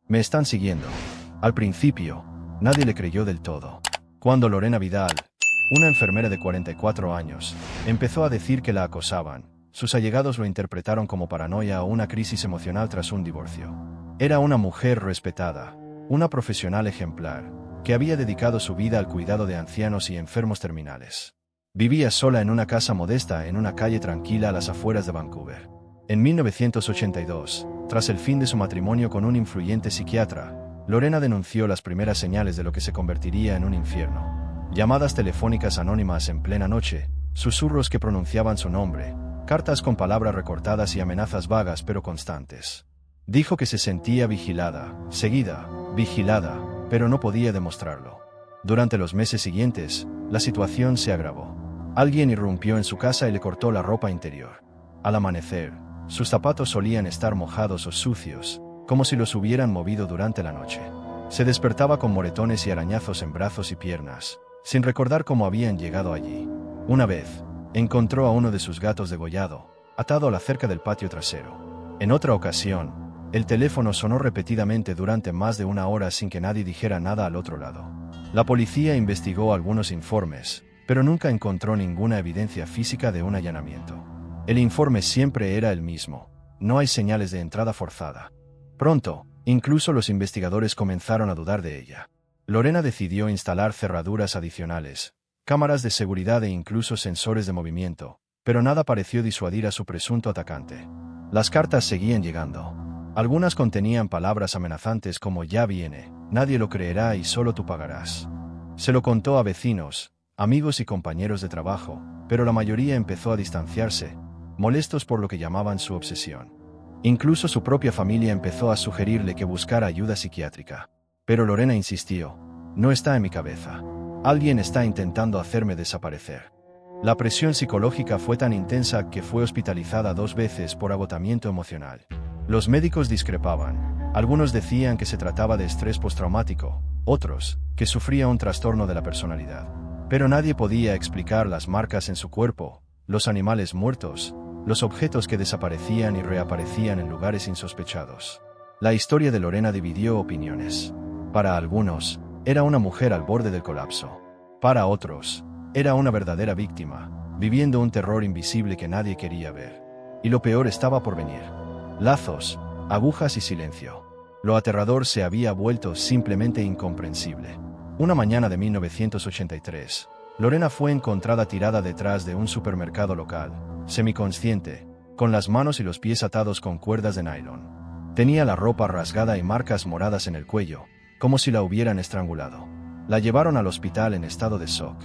Me están siguiendo. Al principio, nadie le creyó del todo. Cuando Lorena Vidal, una enfermera de 44 años, empezó a decir que la acosaban, sus allegados lo interpretaron como paranoia o una crisis emocional tras un divorcio. Era una mujer respetada, una profesional ejemplar, que había dedicado su vida al cuidado de ancianos y enfermos terminales. Vivía sola en una casa modesta en una calle tranquila a las afueras de Vancouver. En 1982, tras el fin de su matrimonio con un influyente psiquiatra, Lorena denunció las primeras señales de lo que se convertiría en un infierno. Llamadas telefónicas anónimas en plena noche, susurros que pronunciaban su nombre, cartas con palabras recortadas y amenazas vagas pero constantes. Dijo que se sentía vigilada, seguida, vigilada, pero no podía demostrarlo. Durante los meses siguientes, la situación se agravó. Alguien irrumpió en su casa y le cortó la ropa interior. Al amanecer, sus zapatos solían estar mojados o sucios, como si los hubieran movido durante la noche. Se despertaba con moretones y arañazos en brazos y piernas, sin recordar cómo habían llegado allí. Una vez, encontró a uno de sus gatos degollado, atado a la cerca del patio trasero. En otra ocasión, el teléfono sonó repetidamente durante más de una hora sin que nadie dijera nada al otro lado. La policía investigó algunos informes, pero nunca encontró ninguna evidencia física de un allanamiento. El informe siempre era el mismo: no hay señales de entrada forzada. Pronto, incluso los investigadores comenzaron a dudar de ella. Lorena decidió instalar cerraduras adicionales, cámaras de seguridad e incluso sensores de movimiento, pero nada pareció disuadir a su presunto atacante. Las cartas seguían llegando. Algunas contenían palabras amenazantes como "ya viene, nadie lo creerá y solo tú pagarás". Se lo contó a vecinos, amigos y compañeros de trabajo, pero la mayoría empezó a distanciarse, molestos por lo que llamaban su obsesión. Incluso su propia familia empezó a sugerirle que buscara ayuda psiquiátrica. Pero Lorena insistió: "No está en mi cabeza. Alguien está intentando hacerme desaparecer". La presión psicológica fue tan intensa que fue hospitalizada 2 veces por agotamiento emocional. Los médicos discrepaban. Algunos decían que se trataba de estrés postraumático, otros, que sufría un trastorno de la personalidad. Pero nadie podía explicar las marcas en su cuerpo, los animales muertos, los objetos que desaparecían y reaparecían en lugares insospechados. La historia de Lorena dividió opiniones. Para algunos, era una mujer al borde del colapso. Para otros, era una verdadera víctima, viviendo un terror invisible que nadie quería ver. Y lo peor estaba por venir. Lazos, agujas y silencio. Lo aterrador se había vuelto simplemente incomprensible. Una mañana de 1983, Lorena fue encontrada tirada detrás de un supermercado local, semiconsciente, con las manos y los pies atados con cuerdas de nylon. Tenía la ropa rasgada y marcas moradas en el cuello, como si la hubieran estrangulado. La llevaron al hospital en estado de shock.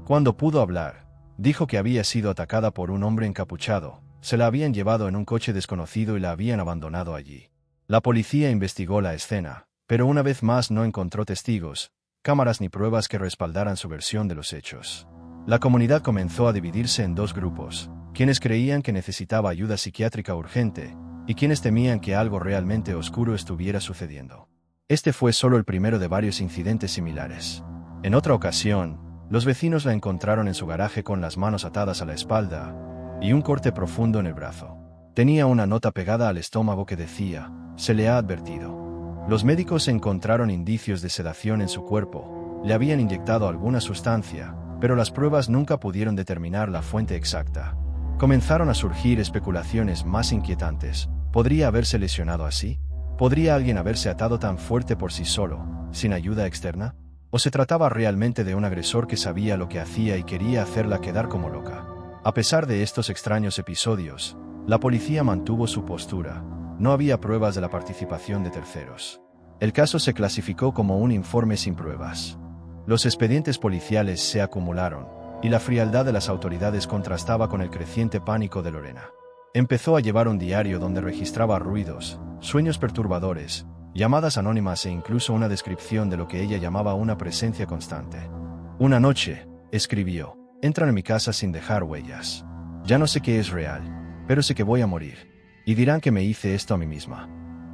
Cuando pudo hablar, dijo que había sido atacada por un hombre encapuchado, se la habían llevado en un coche desconocido y la habían abandonado allí. La policía investigó la escena, pero una vez más no encontró testigos, cámaras ni pruebas que respaldaran su versión de los hechos. La comunidad comenzó a dividirse en 2 grupos: quienes creían que necesitaba ayuda psiquiátrica urgente, y quienes temían que algo realmente oscuro estuviera sucediendo. Este fue solo el primero de varios incidentes similares. En otra ocasión, los vecinos la encontraron en su garaje con las manos atadas a la espalda y un corte profundo en el brazo. Tenía una nota pegada al estómago que decía: "Se le ha advertido". Los médicos encontraron indicios de sedación en su cuerpo, le habían inyectado alguna sustancia, pero las pruebas nunca pudieron determinar la fuente exacta. Comenzaron a surgir especulaciones más inquietantes. ¿Podría haberse lesionado así? ¿Podría alguien haberse atado tan fuerte por sí solo, sin ayuda externa? ¿O se trataba realmente de un agresor que sabía lo que hacía y quería hacerla quedar como loca? A pesar de estos extraños episodios, la policía mantuvo su postura. No había pruebas de la participación de terceros. El caso se clasificó como un informe sin pruebas. Los expedientes policiales se acumularon, y la frialdad de las autoridades contrastaba con el creciente pánico de Lorena. Empezó a llevar un diario donde registraba ruidos, sueños perturbadores, llamadas anónimas e incluso una descripción de lo que ella llamaba una presencia constante. Una noche, escribió: "Entran en mi casa sin dejar huellas. Ya no sé qué es real, pero sé que voy a morir. Y dirán que me hice esto a mí misma".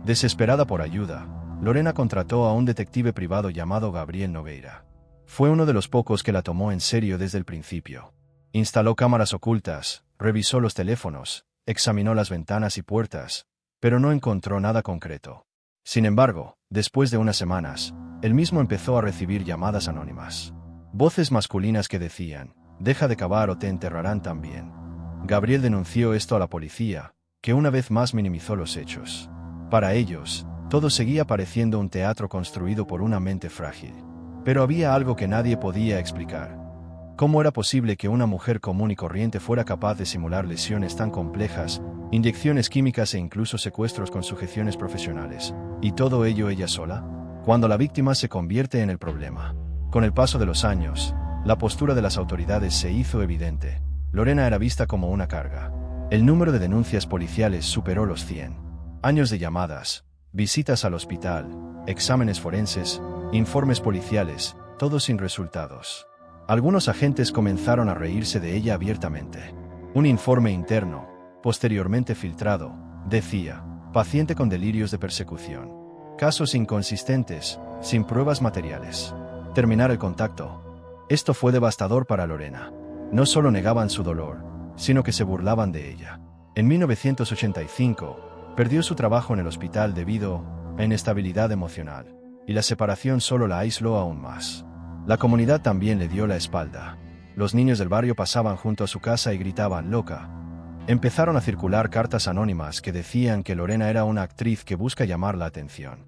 Desesperada por ayuda, Lorena contrató a un detective privado llamado Gabriel Nogueira. Fue uno de los pocos que la tomó en serio desde el principio. Instaló cámaras ocultas, revisó los teléfonos, examinó las ventanas y puertas, pero no encontró nada concreto. Sin embargo, después de unas semanas, él mismo empezó a recibir llamadas anónimas. Voces masculinas que decían, «Deja de cavar o te enterrarán también». Gabriel denunció esto a la policía, que una vez más minimizó los hechos. Para ellos, todo seguía pareciendo un teatro construido por una mente frágil. Pero había algo que nadie podía explicar. ¿Cómo era posible que una mujer común y corriente fuera capaz de simular lesiones tan complejas, inyecciones químicas e incluso secuestros con sujeciones profesionales? ¿Y todo ello ella sola? Cuando la víctima se convierte en el problema. Con el paso de los años, la postura de las autoridades se hizo evidente. Lorena era vista como una carga. El número de denuncias policiales superó los 100. Años de llamadas, visitas al hospital, exámenes forenses, informes policiales, todo sin resultados. Algunos agentes comenzaron a reírse de ella abiertamente. Un informe interno, posteriormente filtrado, decía, paciente con delirios de persecución. Casos inconsistentes, sin pruebas materiales. Terminar el contacto. Esto fue devastador para Lorena. No solo negaban su dolor, sino que se burlaban de ella. En 1985, perdió su trabajo en el hospital debido a inestabilidad emocional, y la separación solo la aisló aún más. La comunidad también le dio la espalda. Los niños del barrio pasaban junto a su casa y gritaban «loca». Empezaron a circular cartas anónimas que decían que Lorena era una actriz que busca llamar la atención.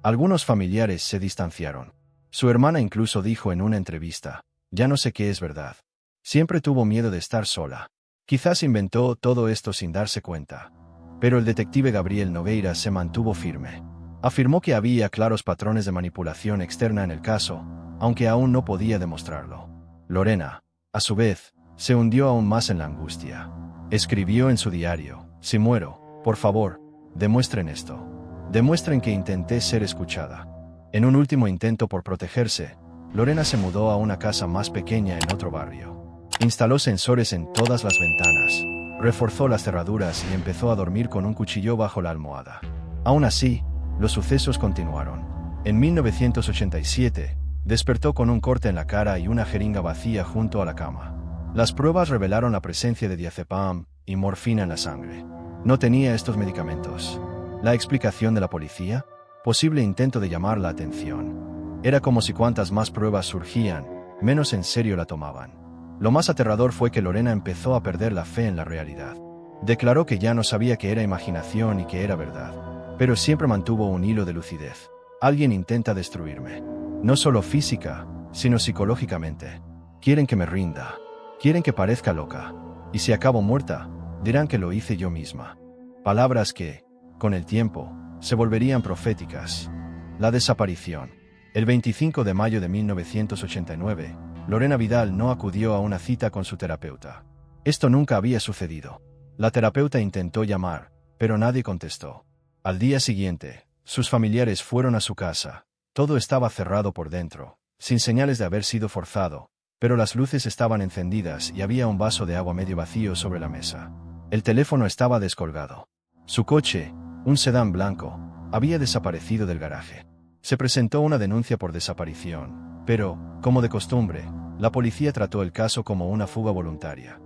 Algunos familiares se distanciaron. Su hermana incluso dijo en una entrevista, «Ya no sé qué es verdad». Siempre tuvo miedo de estar sola. Quizás inventó todo esto sin darse cuenta. Pero el detective Gabriel Nogueira se mantuvo firme. Afirmó que había claros patrones de manipulación externa en el caso, aunque aún no podía demostrarlo. Lorena, a su vez, se hundió aún más en la angustia. Escribió en su diario, «Si muero, por favor, demuestren esto. Demuestren que intenté ser escuchada». En un último intento por protegerse, Lorena se mudó a una casa más pequeña en otro barrio. Instaló sensores en todas las ventanas, reforzó las cerraduras y empezó a dormir con un cuchillo bajo la almohada. Aún así, los sucesos continuaron. En 1987, despertó con un corte en la cara y una jeringa vacía junto a la cama. Las pruebas revelaron la presencia de diazepam y morfina en la sangre. No tenía estos medicamentos. ¿La explicación de la policía? Posible intento de llamar la atención. Era como si cuantas más pruebas surgían, menos en serio la tomaban. Lo más aterrador fue que Lorena empezó a perder la fe en la realidad. Declaró que ya no sabía que era imaginación y que era verdad. Pero siempre mantuvo un hilo de lucidez. Alguien intenta destruirme. No solo física, sino psicológicamente. Quieren que me rinda. Quieren que parezca loca. Y si acabo muerta, dirán que lo hice yo misma. Palabras que, con el tiempo, se volverían proféticas. La desaparición. El 25 de mayo de 1989, Lorena Vidal no acudió a una cita con su terapeuta. Esto nunca había sucedido. La terapeuta intentó llamar, pero nadie contestó. Al día siguiente, sus familiares fueron a su casa. Todo estaba cerrado por dentro, sin señales de haber sido forzado, pero las luces estaban encendidas y había un vaso de agua medio vacío sobre la mesa. El teléfono estaba descolgado. Su coche, un sedán blanco, había desaparecido del garaje. Se presentó una denuncia por desaparición, pero, como de costumbre, la policía trató el caso como una fuga voluntaria.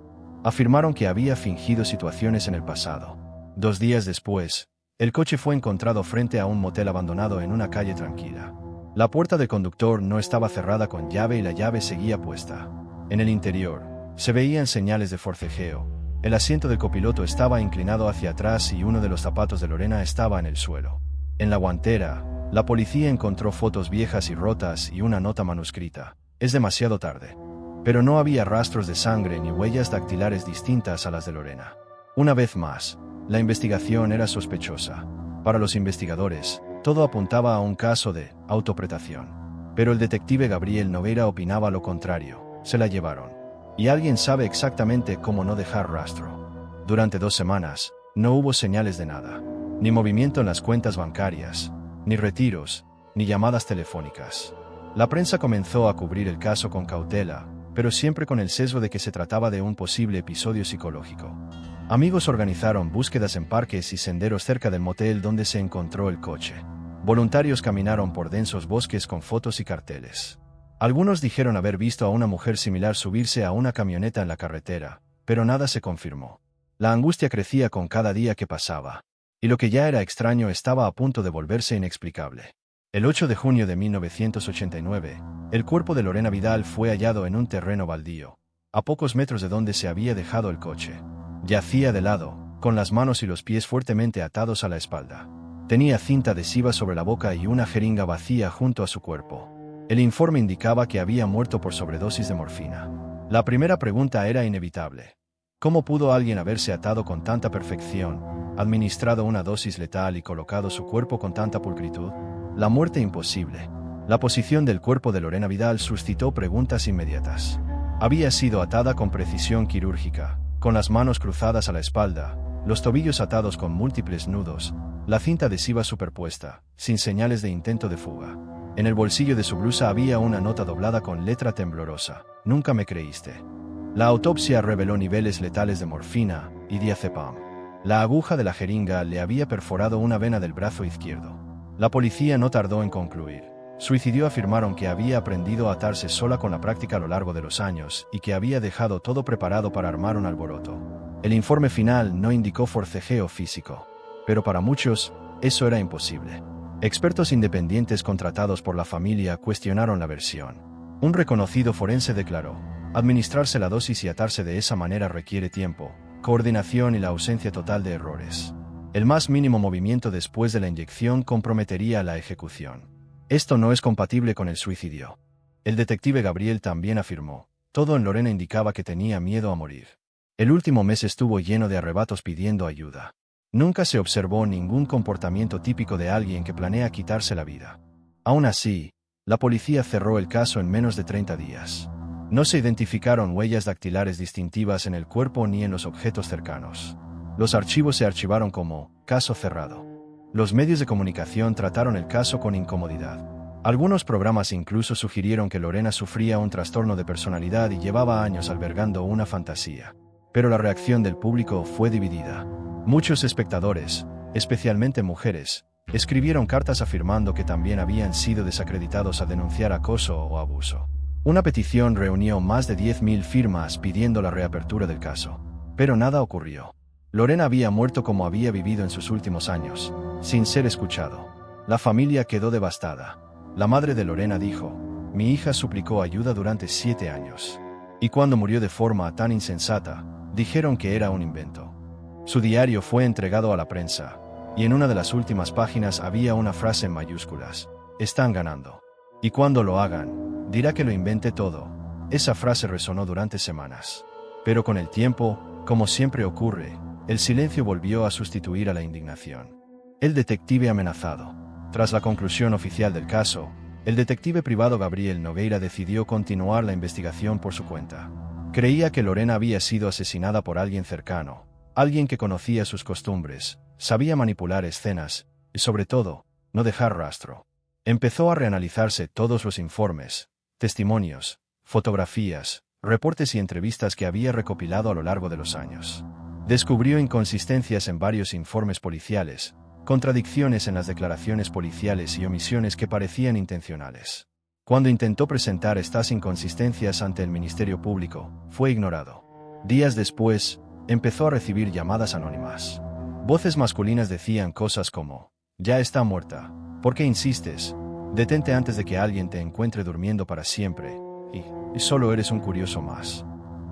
Afirmaron que había fingido situaciones en el pasado. 2 días después, el coche fue encontrado frente a un motel abandonado en una calle tranquila. La puerta del conductor no estaba cerrada con llave y la llave seguía puesta. En el interior, se veían señales de forcejeo. El asiento del copiloto estaba inclinado hacia atrás y uno de los zapatos de Lorena estaba en el suelo. En la guantera, la policía encontró fotos viejas y rotas y una nota manuscrita. Es demasiado tarde. Pero no había rastros de sangre ni huellas dactilares distintas a las de Lorena. Una vez más, la investigación era sospechosa. Para los investigadores, todo apuntaba a un caso de autopretación. Pero el detective Gabriel Nogueira opinaba lo contrario. Se la llevaron. Y alguien sabe exactamente cómo no dejar rastro. Durante 2 semanas, no hubo señales de nada. Ni movimiento en las cuentas bancarias, ni retiros, ni llamadas telefónicas. La prensa comenzó a cubrir el caso con cautela, pero siempre con el sesgo de que se trataba de un posible episodio psicológico. Amigos organizaron búsquedas en parques y senderos cerca del motel donde se encontró el coche. Voluntarios caminaron por densos bosques con fotos y carteles. Algunos dijeron haber visto a una mujer similar subirse a una camioneta en la carretera, pero nada se confirmó. La angustia crecía con cada día que pasaba. Y lo que ya era extraño estaba a punto de volverse inexplicable. El 8 de junio de 1989, el cuerpo de Lorena Vidal fue hallado en un terreno baldío, a pocos metros de donde se había dejado el coche. Yacía de lado, con las manos y los pies fuertemente atados a la espalda. Tenía cinta adhesiva sobre la boca y una jeringa vacía junto a su cuerpo. El informe indicaba que había muerto por sobredosis de morfina. La primera pregunta era inevitable. ¿Cómo pudo alguien haberse atado con tanta perfección, administrado una dosis letal y colocado su cuerpo con tanta pulcritud? La muerte imposible. La posición del cuerpo de Lorena Vidal suscitó preguntas inmediatas. Había sido atada con precisión quirúrgica, con las manos cruzadas a la espalda, los tobillos atados con múltiples nudos, la cinta adhesiva superpuesta, sin señales de intento de fuga. En el bolsillo de su blusa había una nota doblada con letra temblorosa. Nunca me creíste. La autopsia reveló niveles letales de morfina y diazepam. La aguja de la jeringa le había perforado una vena del brazo izquierdo. La policía no tardó en concluir. Suicidio afirmaron que había aprendido a atarse sola con la práctica a lo largo de los años y que había dejado todo preparado para armar un alboroto. El informe final no indicó forcejeo físico, pero para muchos, eso era imposible. Expertos independientes contratados por la familia cuestionaron la versión. Un reconocido forense declaró: administrarse la dosis y atarse de esa manera requiere tiempo, coordinación y la ausencia total de errores. El más mínimo movimiento después de la inyección comprometería la ejecución. Esto no es compatible con el suicidio. El detective Gabriel también afirmó: todo en Lorena indicaba que tenía miedo a morir. El último mes estuvo lleno de arrebatos pidiendo ayuda. Nunca se observó ningún comportamiento típico de alguien que planea quitarse la vida. Aún así, la policía cerró el caso en menos de 30 días. No se identificaron huellas dactilares distintivas en el cuerpo ni en los objetos cercanos. Los archivos se archivaron como caso cerrado. Los medios de comunicación trataron el caso con incomodidad. Algunos programas incluso sugirieron que Lorena sufría un trastorno de personalidad y llevaba años albergando una fantasía. Pero la reacción del público fue dividida. Muchos espectadores, especialmente mujeres, escribieron cartas afirmando que también habían sido desacreditados a denunciar acoso o abuso. Una petición reunió más de 10.000 firmas pidiendo la reapertura del caso. Pero nada ocurrió. Lorena había muerto como había vivido en sus últimos años, sin ser escuchado. La familia quedó devastada. La madre de Lorena dijo: mi hija suplicó ayuda durante 7 años. Y cuando murió de forma tan insensata, dijeron que era un invento. Su diario fue entregado a la prensa, y en una de las últimas páginas había una frase en mayúsculas: están ganando. Y cuando lo hagan, dirá que lo inventé todo. Esa frase resonó durante semanas. Pero con el tiempo, como siempre ocurre, el silencio volvió a sustituir a la indignación. El detective amenazado. Tras la conclusión oficial del caso, el detective privado Gabriel Nogueira decidió continuar la investigación por su cuenta. Creía que Lorena había sido asesinada por alguien cercano, alguien que conocía sus costumbres, sabía manipular escenas, y sobre todo, no dejar rastro. Empezó a reanalizarse todos los informes, testimonios, fotografías, reportes y entrevistas que había recopilado a lo largo de los años. Descubrió inconsistencias en varios informes policiales, contradicciones en las declaraciones policiales y omisiones que parecían intencionales. Cuando intentó presentar estas inconsistencias ante el Ministerio Público, fue ignorado. Días después, empezó a recibir llamadas anónimas. Voces masculinas decían cosas como: ya está muerta, ¿por qué insistes? Detente antes de que alguien te encuentre durmiendo para siempre, y solo eres un curioso más.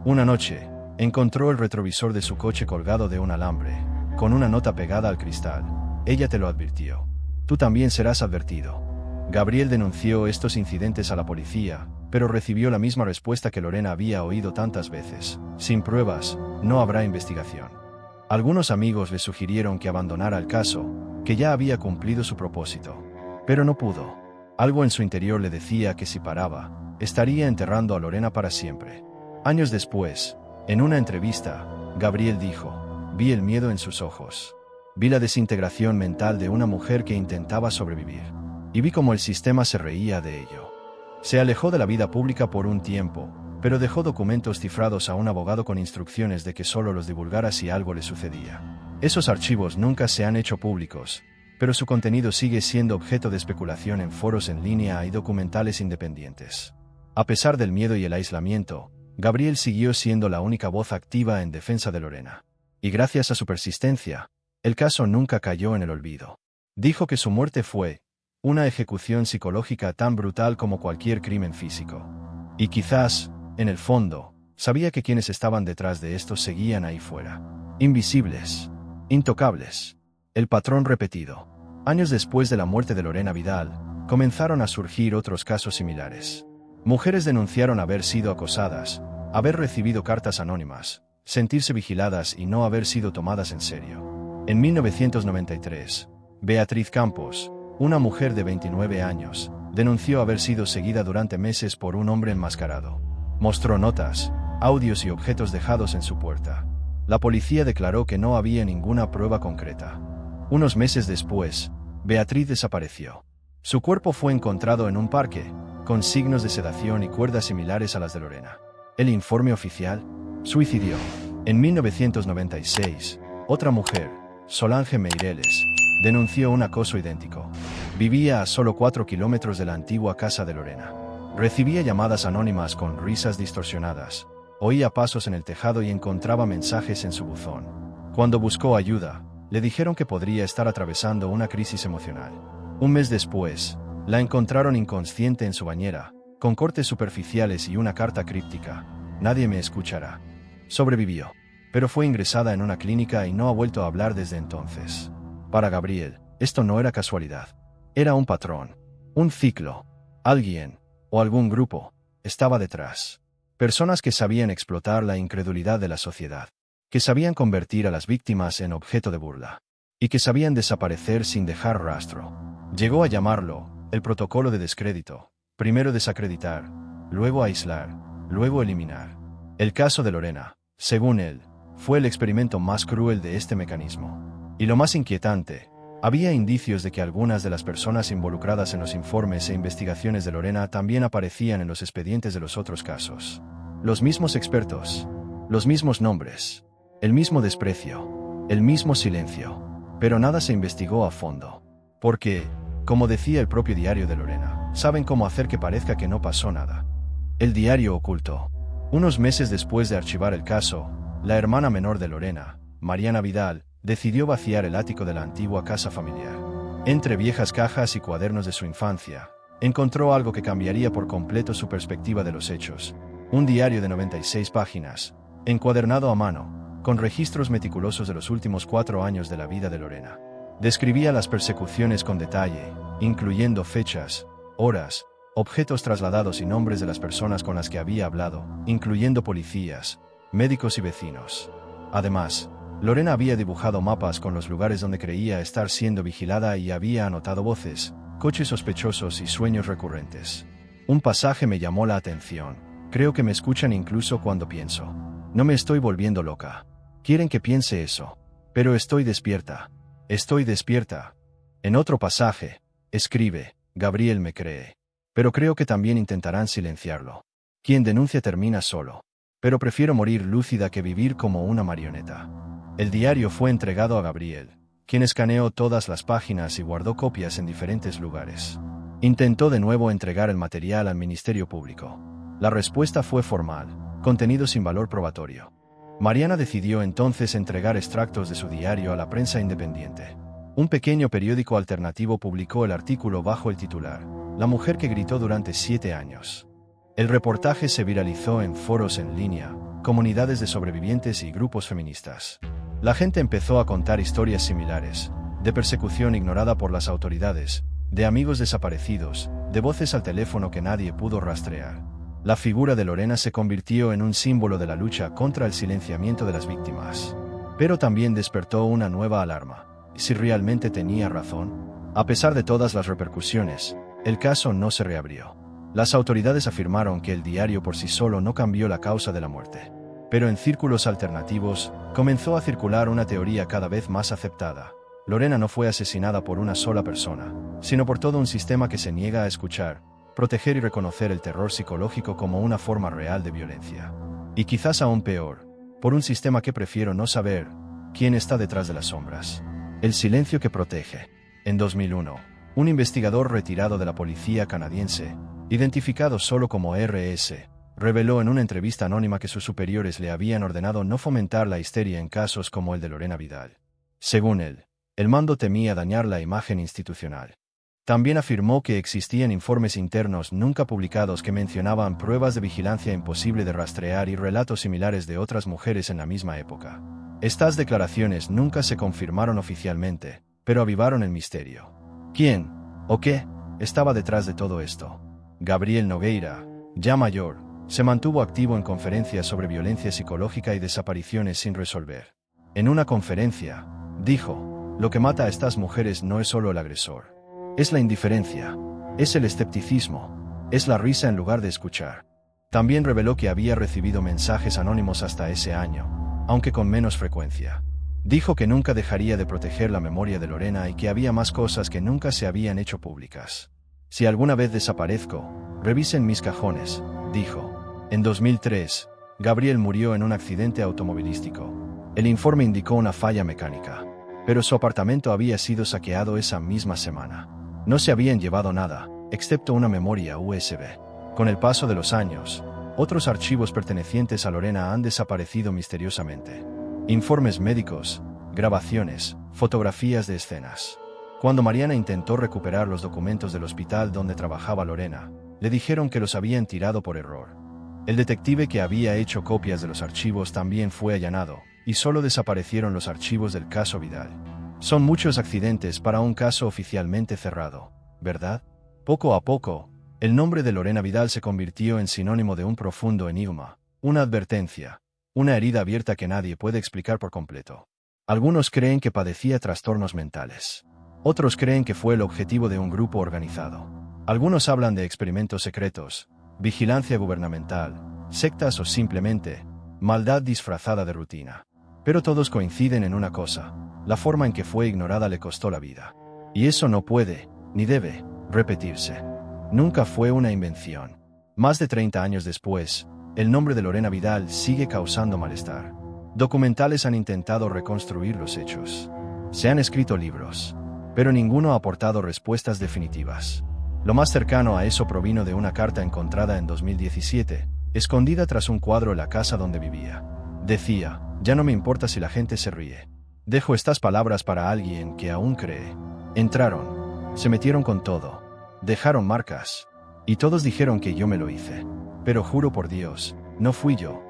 Una noche, encontró el retrovisor de su coche colgado de un alambre, con una nota pegada al cristal. Ella te lo advirtió. Tú también serás advertido. Gabriel denunció estos incidentes a la policía, pero recibió la misma respuesta que Lorena había oído tantas veces: sin pruebas, no habrá investigación. Algunos amigos le sugirieron que abandonara el caso, que ya había cumplido su propósito. Pero no pudo. Algo en su interior le decía que si paraba, estaría enterrando a Lorena para siempre. Años después, en una entrevista, Gabriel dijo: vi el miedo en sus ojos. Vi la desintegración mental de una mujer que intentaba sobrevivir. Y vi cómo el sistema se reía de ello. Se alejó de la vida pública por un tiempo, pero dejó documentos cifrados a un abogado con instrucciones de que solo los divulgara si algo le sucedía. Esos archivos nunca se han hecho públicos, pero su contenido sigue siendo objeto de especulación en foros en línea y documentales independientes. A pesar del miedo y el aislamiento, Gabriel siguió siendo la única voz activa en defensa de Lorena. Y gracias a su persistencia, El caso nunca cayó en el olvido. Dijo que su muerte fue una ejecución psicológica tan brutal como cualquier crimen físico. Y quizás, en el fondo, sabía que quienes estaban detrás de esto seguían ahí fuera. Invisibles. Intocables. El patrón repetido. Años después de la muerte de Lorena Vidal, comenzaron a surgir otros casos similares. Mujeres denunciaron haber sido acosadas, haber recibido cartas anónimas, sentirse vigiladas y no haber sido tomadas en serio. En 1993, Beatriz Campos, una mujer de 29 años, denunció haber sido seguida durante meses por un hombre enmascarado. Mostró notas, audios y objetos dejados en su puerta. La policía declaró que no había ninguna prueba concreta. Unos meses después, Beatriz desapareció. Su cuerpo fue encontrado en un parque, con signos de sedación y cuerdas similares a las de Lorena. El informe oficial: suicidio. En 1996, otra mujer, Solange Meireles, denunció un acoso idéntico. Vivía a solo 4 kilómetros de la antigua casa de Lorena. Recibía llamadas anónimas con risas distorsionadas, oía pasos en el tejado y encontraba mensajes en su buzón. Cuando buscó ayuda, le dijeron que podría estar atravesando una crisis emocional. Un mes después, la encontraron inconsciente en su bañera, con cortes superficiales y una carta críptica: nadie me escuchará. Sobrevivió, pero fue ingresada en una clínica y no ha vuelto a hablar desde entonces. Para Gabriel, esto no era casualidad. Era un patrón, un ciclo. Alguien, o algún grupo, estaba detrás. Personas que sabían explotar la incredulidad de la sociedad, que sabían convertir a las víctimas en objeto de burla, y que sabían desaparecer sin dejar rastro. Llegó a llamarlo el protocolo de descrédito: primero desacreditar, luego aislar, luego eliminar. El caso de Lorena, según él, fue el experimento más cruel de este mecanismo. Y lo más inquietante, había indicios de que algunas de las personas involucradas en los informes e investigaciones de Lorena también aparecían en los expedientes de los otros casos. Los mismos expertos, los mismos nombres, el mismo desprecio, el mismo silencio. Pero nada se investigó a fondo. Porque, como decía el propio diario de Lorena, saben cómo hacer que parezca que no pasó nada. El diario ocultó. Unos meses después de archivar el caso, la hermana menor de Lorena, Mariana Vidal, decidió vaciar el ático de la antigua casa familiar. Entre viejas cajas y cuadernos de su infancia, encontró algo que cambiaría por completo su perspectiva de los hechos: un diario de 96 páginas, encuadernado a mano, con registros meticulosos de los últimos 4 años de la vida de Lorena. Describía las persecuciones con detalle, incluyendo fechas, horas, objetos trasladados y nombres de las personas con las que había hablado, incluyendo policías, médicos y vecinos. Además, Lorena había dibujado mapas con los lugares donde creía estar siendo vigilada y había anotado voces, coches sospechosos y sueños recurrentes. Un pasaje me llamó la atención: creo que me escuchan incluso cuando pienso. No me estoy volviendo loca. Quieren que piense eso. Pero estoy despierta. Estoy despierta. En otro pasaje, escribe: Gabriel me cree. Pero creo que también intentarán silenciarlo. Quien denuncia termina solo. Pero prefiero morir lúcida que vivir como una marioneta. El diario fue entregado a Gabriel, quien escaneó todas las páginas y guardó copias en diferentes lugares. Intentó de nuevo entregar el material al Ministerio Público. La respuesta fue formal, contenido sin valor probatorio. Mariana decidió entonces entregar extractos de su diario a la prensa independiente. Un pequeño periódico alternativo publicó el artículo bajo el titular: La mujer que gritó durante 7 años. El reportaje se viralizó en foros en línea, comunidades de sobrevivientes y grupos feministas. La gente empezó a contar historias similares, de persecución ignorada por las autoridades, de amigos desaparecidos, de voces al teléfono que nadie pudo rastrear. La figura de Lorena se convirtió en un símbolo de la lucha contra el silenciamiento de las víctimas. Pero también despertó una nueva alarma: ¿si realmente tenía razón? A pesar de todas las repercusiones, el caso no se reabrió. Las autoridades afirmaron que el diario por sí solo no cambió la causa de la muerte. Pero en círculos alternativos, comenzó a circular una teoría cada vez más aceptada: Lorena no fue asesinada por una sola persona, sino por todo un sistema que se niega a escuchar, proteger y reconocer el terror psicológico como una forma real de violencia. Y quizás aún peor, por un sistema que prefiero no saber quién está detrás de las sombras. El silencio que protege. En 2001, un investigador retirado de la policía canadiense, identificado solo como RS, reveló en una entrevista anónima que sus superiores le habían ordenado no fomentar la histeria en casos como el de Lorena Vidal. Según él, el mando temía dañar la imagen institucional. También afirmó que existían informes internos nunca publicados que mencionaban pruebas de vigilancia imposible de rastrear y relatos similares de otras mujeres en la misma época. Estas declaraciones nunca se confirmaron oficialmente, pero avivaron el misterio. ¿Quién, o qué, estaba detrás de todo esto? Gabriel Nogueira, ya mayor, se mantuvo activo en conferencias sobre violencia psicológica y desapariciones sin resolver. En una conferencia, dijo, lo que mata a estas mujeres no es solo el agresor. Es la indiferencia, es el escepticismo, es la risa en lugar de escuchar. También reveló que había recibido mensajes anónimos hasta ese año, aunque con menos frecuencia. Dijo que nunca dejaría de proteger la memoria de Lorena y que había más cosas que nunca se habían hecho públicas. Si alguna vez desaparezco, revisen mis cajones, dijo. En 2003, Gabriel murió en un accidente automovilístico. El informe indicó una falla mecánica, pero su apartamento había sido saqueado esa misma semana. No se habían llevado nada, excepto una memoria USB. Con el paso de los años, otros archivos pertenecientes a Lorena han desaparecido misteriosamente. Informes médicos, grabaciones, fotografías de escenas. Cuando Mariana intentó recuperar los documentos del hospital donde trabajaba Lorena, le dijeron que los habían tirado por error. El detective que había hecho copias de los archivos también fue allanado, y solo desaparecieron los archivos del caso Vidal. Son muchos accidentes para un caso oficialmente cerrado, ¿verdad? Poco a poco, el nombre de Lorena Vidal se convirtió en sinónimo de un profundo enigma, una advertencia, una herida abierta que nadie puede explicar por completo. Algunos creen que padecía trastornos mentales. Otros creen que fue el objetivo de un grupo organizado. Algunos hablan de experimentos secretos, vigilancia gubernamental, sectas o simplemente maldad disfrazada de rutina. Pero todos coinciden en una cosa: la forma en que fue ignorada le costó la vida. Y eso no puede, ni debe, repetirse. Nunca fue una invención. Más de 30 años después, el nombre de Lorena Vidal sigue causando malestar. Documentales han intentado reconstruir los hechos. Se han escrito libros, pero ninguno ha aportado respuestas definitivas. Lo más cercano a eso provino de una carta encontrada en 2017, escondida tras un cuadro en la casa donde vivía. Decía, ya no me importa si la gente se ríe. Dejo estas palabras para alguien que aún cree. Entraron, se metieron con todo, dejaron marcas, y todos dijeron que yo me lo hice. Pero juro por Dios, no fui yo.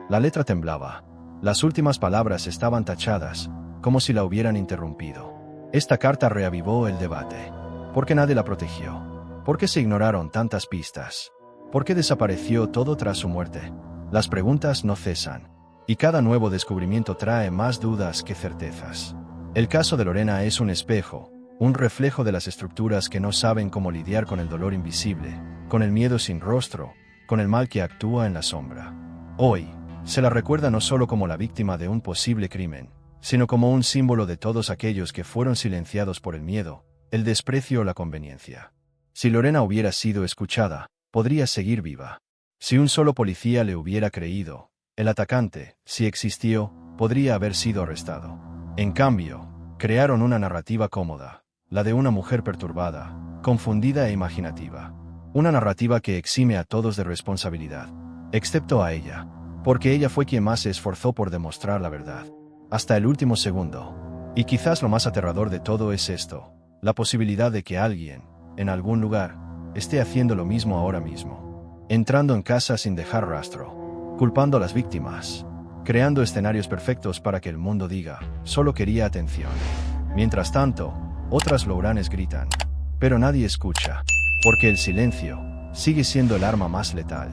La letra temblaba. Las últimas palabras estaban tachadas, como si la hubieran interrumpido. Esta carta reavivó el debate. ¿Por qué nadie la protegió? ¿Por qué se ignoraron tantas pistas? ¿Por qué desapareció todo tras su muerte? Las preguntas no cesan, y cada nuevo descubrimiento trae más dudas que certezas. El caso de Lorena es un espejo, un reflejo de las estructuras que no saben cómo lidiar con el dolor invisible, con el miedo sin rostro, con el mal que actúa en la sombra. Hoy, se la recuerda no solo como la víctima de un posible crimen, sino como un símbolo de todos aquellos que fueron silenciados por el miedo, el desprecio o la conveniencia. Si Lorena hubiera sido escuchada, podría seguir viva. Si un solo policía le hubiera creído, el atacante, si existió, podría haber sido arrestado. En cambio, crearon una narrativa cómoda, la de una mujer perturbada, confundida e imaginativa. Una narrativa que exime a todos de responsabilidad, excepto a ella, porque ella fue quien más se esforzó por demostrar la verdad, hasta el último segundo. Y quizás lo más aterrador de todo es esto: la posibilidad de que alguien, en algún lugar, esté haciendo lo mismo ahora mismo. Entrando en casa sin dejar rastro, culpando a las víctimas, creando escenarios perfectos para que el mundo diga, solo quería atención. Mientras tanto, otras louranes gritan, pero nadie escucha, porque el silencio sigue siendo el arma más letal.